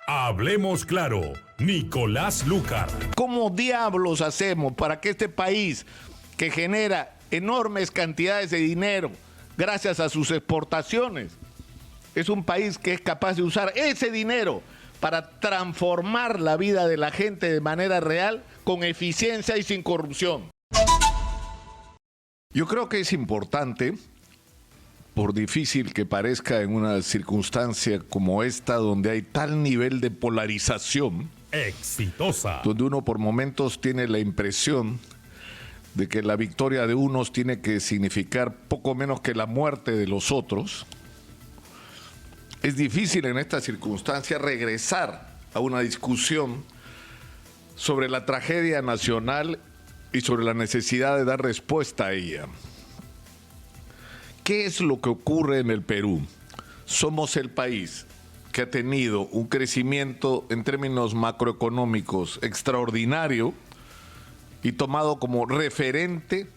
Hablemos claro, Nicolás Lucar. ¿Cómo diablos hacemos para que este país, que genera enormes cantidades de dinero gracias a sus exportaciones, es un país que es capaz de usar ese dinero para transformar la vida de la gente de manera real, con eficiencia y sin corrupción? Yo creo que es importante, por difícil que parezca en una circunstancia como esta, donde hay tal nivel de polarización, Exitosa. donde uno por momentos tiene la impresión de que la victoria de unos tiene que significar poco menos que la muerte de los otros, es difícil en esta circunstancia regresar a una discusión sobre la tragedia nacional y sobre la necesidad de dar respuesta a ella. ¿Qué es lo que ocurre en el Perú? Somos el país que ha tenido un crecimiento en términos macroeconómicos extraordinario y tomado como referente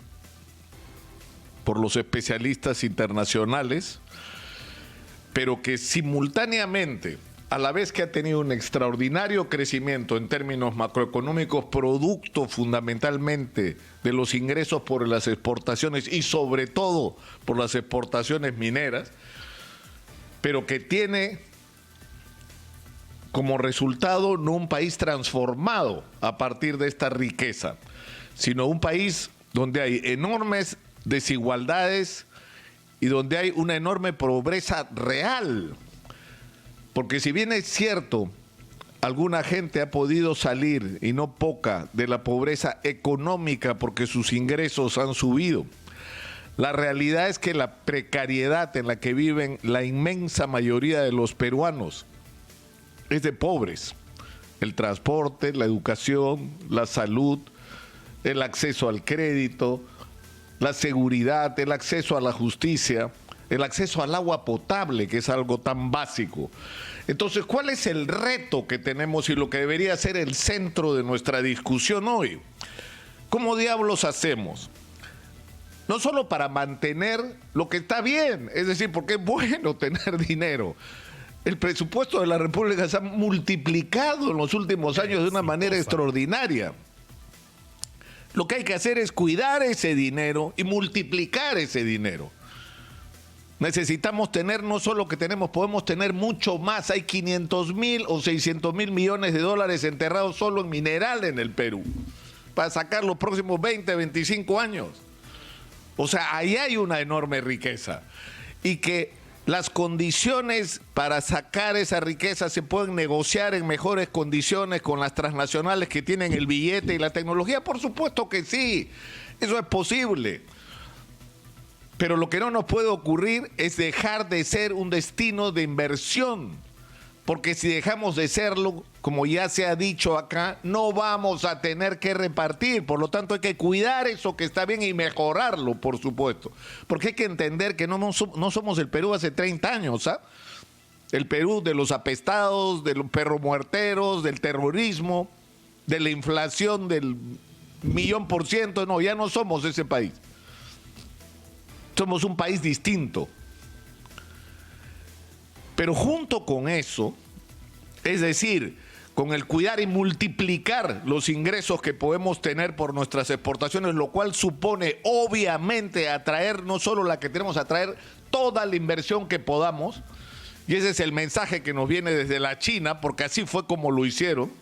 por los especialistas internacionales, pero que simultáneamente, a la vez que ha tenido un extraordinario crecimiento en términos macroeconómicos, producto fundamentalmente de los ingresos por las exportaciones y sobre todo por las exportaciones mineras, pero que tiene como resultado no un país transformado a partir de esta riqueza, sino un país donde hay enormes desigualdades y donde hay una enorme pobreza real. Porque si bien es cierto, alguna gente ha podido salir, y no poca, de la pobreza económica porque sus ingresos han subido, la realidad es que la precariedad en la que viven la inmensa mayoría de los peruanos es de pobres. El transporte, la educación, la salud, el acceso al crédito, la seguridad, el acceso a la justicia, el acceso al agua potable, que es algo tan básico. Entonces, ¿cuál es el reto que tenemos y lo que debería ser el centro de nuestra discusión hoy? ¿Cómo diablos hacemos? No solo para mantener lo que está bien, es decir, porque es bueno tener dinero. El presupuesto de la República se ha multiplicado en los últimos años de una manera extraordinaria. Lo que hay que hacer es cuidar ese dinero y multiplicar ese dinero. Necesitamos tener no solo lo que tenemos, podemos tener mucho más. Hay 500.000 o 600.000 millones de dólares enterrados solo en mineral en el Perú, para sacar los próximos 20, 25 años. O sea, ahí hay una enorme riqueza. Y que las condiciones para sacar esa riqueza se pueden negociar en mejores condiciones con las transnacionales que tienen el billete y la tecnología. Por supuesto que sí, eso es posible. Pero lo que no nos puede ocurrir es dejar de ser un destino de inversión, porque si dejamos de serlo, como ya se ha dicho acá, no vamos a tener que repartir. Por lo tanto, hay que cuidar eso que está bien y mejorarlo, por supuesto. Porque hay que entender que no somos el Perú hace 30 años, ¿ah? El Perú de los apestados, de los perromuerteros, del terrorismo, de la inflación del 1.000.000%. No, ya no somos ese país. Somos un país distinto. Pero junto con eso, es decir, con el cuidar y multiplicar los ingresos que podemos tener por nuestras exportaciones, lo cual supone obviamente atraer no solo la que tenemos, atraer toda la inversión que podamos, y ese es el mensaje que nos viene desde la China, porque así fue como lo hicieron.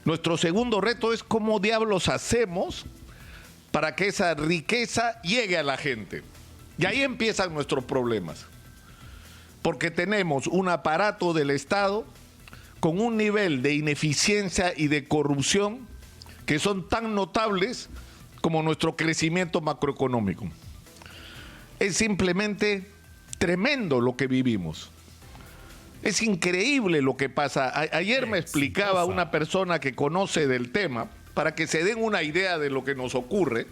Nuestro segundo reto es cómo diablos hacemos para que esa riqueza llegue a la gente. Y ahí empiezan nuestros problemas. Porque tenemos un aparato del Estado con un nivel de ineficiencia y de corrupción que son tan notables como nuestro crecimiento macroeconómico. Es simplemente tremendo lo que vivimos. Es increíble lo que pasa. Ayer me explicaba una persona que conoce del tema, para que se den una idea de lo que nos ocurre,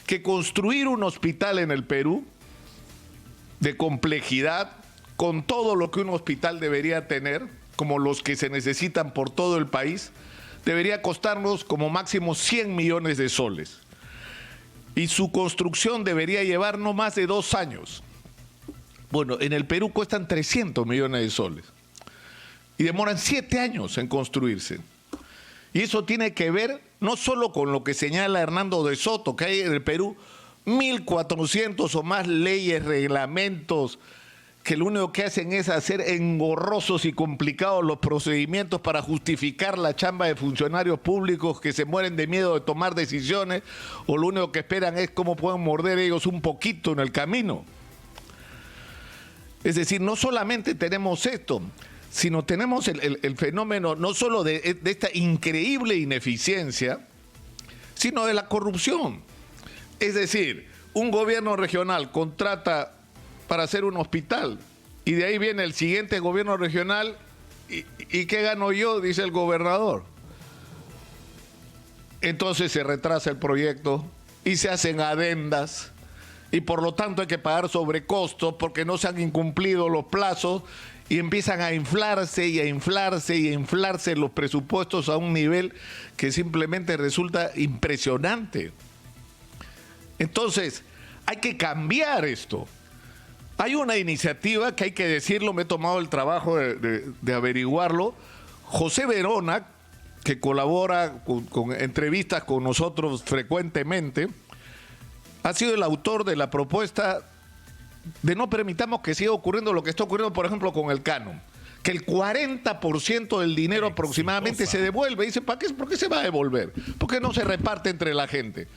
que construir un hospital en el Perú de complejidad, con todo lo que un hospital debería tener, como los que se necesitan por todo el país, debería costarnos como máximo 100 millones de soles. Y su construcción debería llevar no más de 2 años. Bueno, en el Perú cuestan 300 millones de soles. y demoran 7 años en construirse. Y eso tiene que ver no solo con lo que señala Hernando de Soto, que hay en el Perú 1.400 o más leyes, reglamentos, que lo único que hacen es hacer engorrosos y complicados los procedimientos para justificar la chamba de funcionarios públicos que se mueren de miedo de tomar decisiones, o lo único que esperan es cómo pueden morder ellos un poquito en el camino. Es decir, no solamente tenemos esto, sino tenemos el fenómeno no solo de esta increíble ineficiencia, sino de la corrupción. Es decir, un gobierno regional contrata para hacer un hospital y de ahí viene el siguiente gobierno regional y ¿qué gano yo?, dice el gobernador. Entonces se retrasa el proyecto y se hacen adendas y por lo tanto hay que pagar sobrecostos porque no se han incumplido los plazos y empiezan a inflarse y a inflarse y a inflarse los presupuestos a un nivel que simplemente resulta impresionante. Entonces, hay que cambiar esto. Hay una iniciativa que hay que decirlo, me he tomado el trabajo de averiguarlo. José Verona, que colabora con entrevistas con nosotros frecuentemente, ha sido el autor de la propuesta de no permitamos que siga ocurriendo lo que está ocurriendo, por ejemplo, con el canon. Que el 40% del dinero aproximadamente se devuelve. Dice, ¿por qué se va a devolver? ¿Por qué no se reparte entre la gente?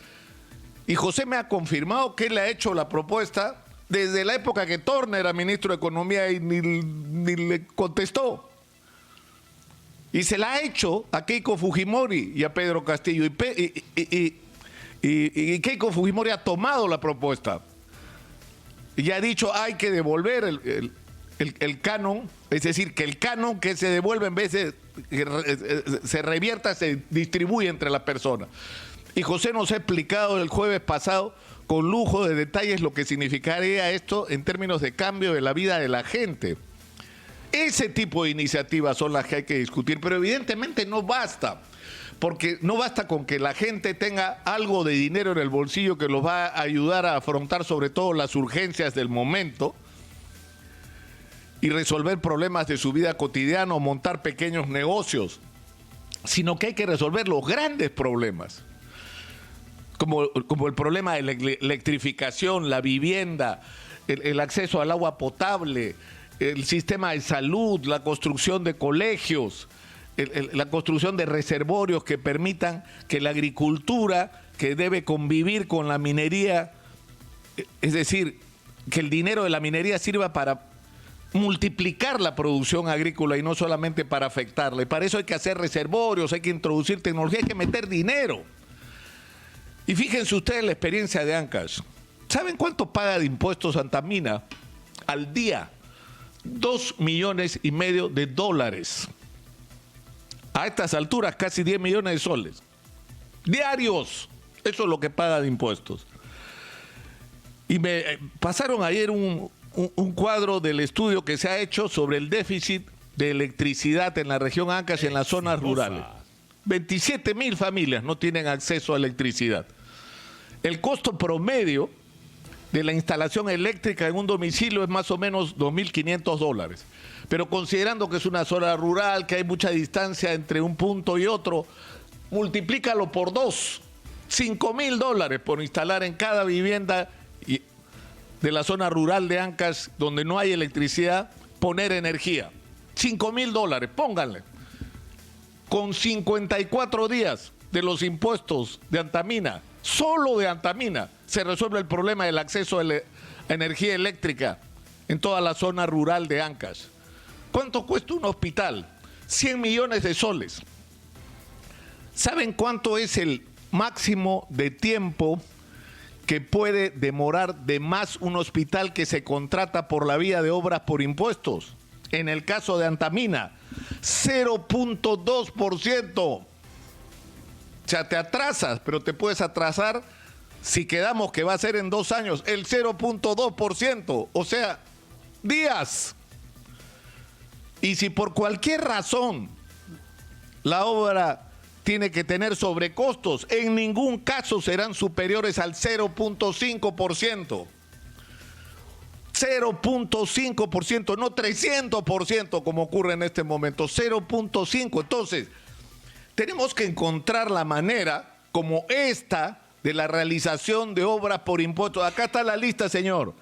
Y José me ha confirmado que él ha hecho la propuesta desde la época que Torne era ministro de Economía y ni le contestó. Y se la ha hecho a Keiko Fujimori y a Pedro Castillo. Y Keiko Fujimori ha tomado la propuesta. Y ha dicho, hay que devolver el canon, es decir, que el canon que se devuelve en vez de que se revierta, se distribuye entre las personas. Y José nos ha explicado el jueves pasado con lujo de detalles lo que significaría esto en términos de cambio de la vida de la gente. Ese tipo de iniciativas son las que hay que discutir, pero evidentemente no basta, porque no basta con que la gente tenga algo de dinero en el bolsillo que los va a ayudar a afrontar sobre todo las urgencias del momento y resolver problemas de su vida cotidiana o montar pequeños negocios, sino que hay que resolver los grandes problemas. Como el problema de la electrificación, la vivienda, el acceso al agua potable, el sistema de salud, la construcción de colegios, la construcción de reservorios que permitan que la agricultura, que debe convivir con la minería, es decir, que el dinero de la minería sirva para multiplicar la producción agrícola y no solamente para afectarla. Y para eso hay que hacer reservorios, hay que introducir tecnología, hay que meter dinero. Y fíjense ustedes la experiencia de Ancash. ¿Saben cuánto paga de impuestos Antamina al día? $2,5 millones. A estas alturas, casi 10 millones de soles. Diarios. Eso es lo que paga de impuestos. Y me pasaron ayer un cuadro del estudio que se ha hecho sobre el déficit de electricidad en la región Ancash y en las zonas rurales. 27.000 familias no tienen acceso a electricidad. El costo promedio de la instalación eléctrica en un domicilio es más o menos $2.500. Pero considerando que es una zona rural, que hay mucha distancia entre un punto y otro, multiplícalo por 2, $5.000 por instalar en cada vivienda de la zona rural de Ancash, donde no hay electricidad, poner energía. $5.000, pónganle. Con 54 días de los impuestos de Antamina, solo de Antamina, se resuelve el problema del acceso a energía eléctrica en toda la zona rural de Ancash. ¿Cuánto cuesta un hospital? 100 millones de soles. ¿Saben cuánto es el máximo de tiempo que puede demorar de más un hospital que se contrata por la vía de obras por impuestos? En el caso de Antamina, 0.2%. O sea, te atrasas, pero te puedes atrasar si quedamos que va a ser en 2 años, el 0.2%. O sea, días. Y si por cualquier razón la obra tiene que tener sobrecostos, en ningún caso serán superiores al 0.5%. 0.5%, no 300% como ocurre en este momento, 0.5%. Entonces, tenemos que encontrar la manera como esta de la realización de obras por impuestos. Acá está la lista, señor.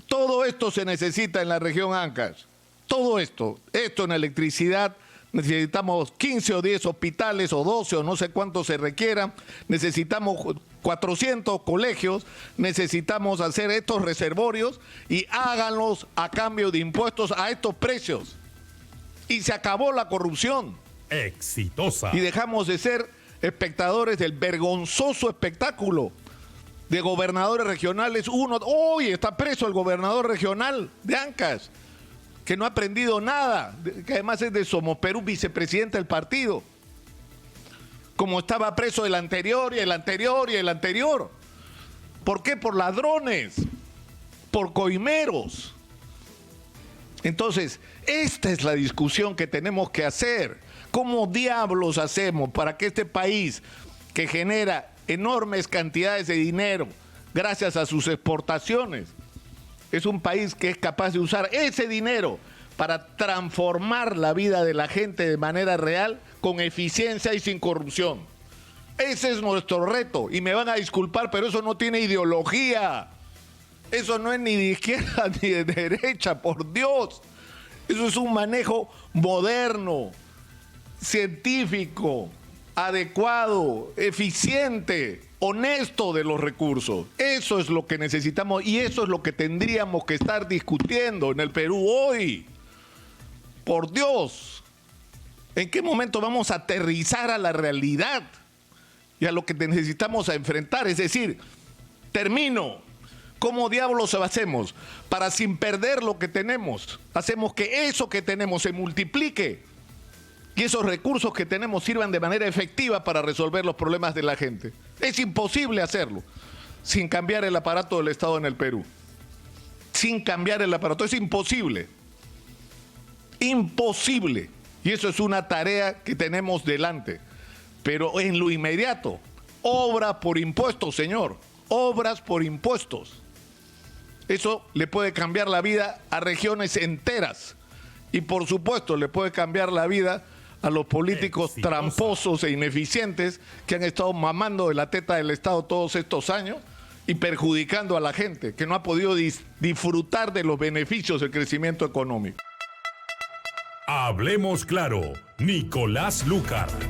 Todo esto se necesita en la región Ancash. Todo esto en electricidad, necesitamos 15 o 10 hospitales o 12 o no sé cuántos se requieran, necesitamos 400 colegios, necesitamos hacer estos reservorios y háganlos a cambio de impuestos a estos precios. Y se acabó la corrupción. Exitosa. Y dejamos de ser espectadores del vergonzoso espectáculo de gobernadores regionales. Hoy está preso el gobernador regional de Ancash, que no ha aprendido nada, que además es de Somos Perú, vicepresidente del partido. Como estaba preso el anterior y el anterior y el anterior. ¿Por qué? Por ladrones, por coimeros. Entonces, esta es la discusión que tenemos que hacer. ¿Cómo diablos hacemos para que este país, que genera enormes cantidades de dinero gracias a sus exportaciones, es un país que es capaz de usar ese dinero para transformar la vida de la gente de manera real, con eficiencia y sin corrupción? Ese es nuestro reto. Y me van a disculpar, pero eso no tiene ideología. Eso no es ni de izquierda ni de derecha, por Dios. Eso es un manejo moderno, científico, adecuado, eficiente, honesto de los recursos. Eso es lo que necesitamos y eso es lo que tendríamos que estar discutiendo en el Perú hoy. Por Dios, ¿en qué momento vamos a aterrizar a la realidad y a lo que necesitamos a enfrentar? Es decir, termino. ¿Cómo diablos lo hacemos para, sin perder lo que tenemos, hacemos que eso que tenemos se multiplique y esos recursos que tenemos sirvan de manera efectiva para resolver los problemas de la gente? Es imposible hacerlo sin cambiar el aparato del Estado en el Perú. Sin cambiar el aparato, es imposible. Imposible. Y eso es una tarea que tenemos delante. Pero en lo inmediato, obras por impuestos, señor. Obras por impuestos. Eso le puede cambiar la vida a regiones enteras. Y por supuesto le puede cambiar la vida a los políticos tramposos e ineficientes que han estado mamando de la teta del Estado todos estos años y perjudicando a la gente que no ha podido disfrutar de los beneficios del crecimiento económico. Hablemos claro, Nicolás Lucar.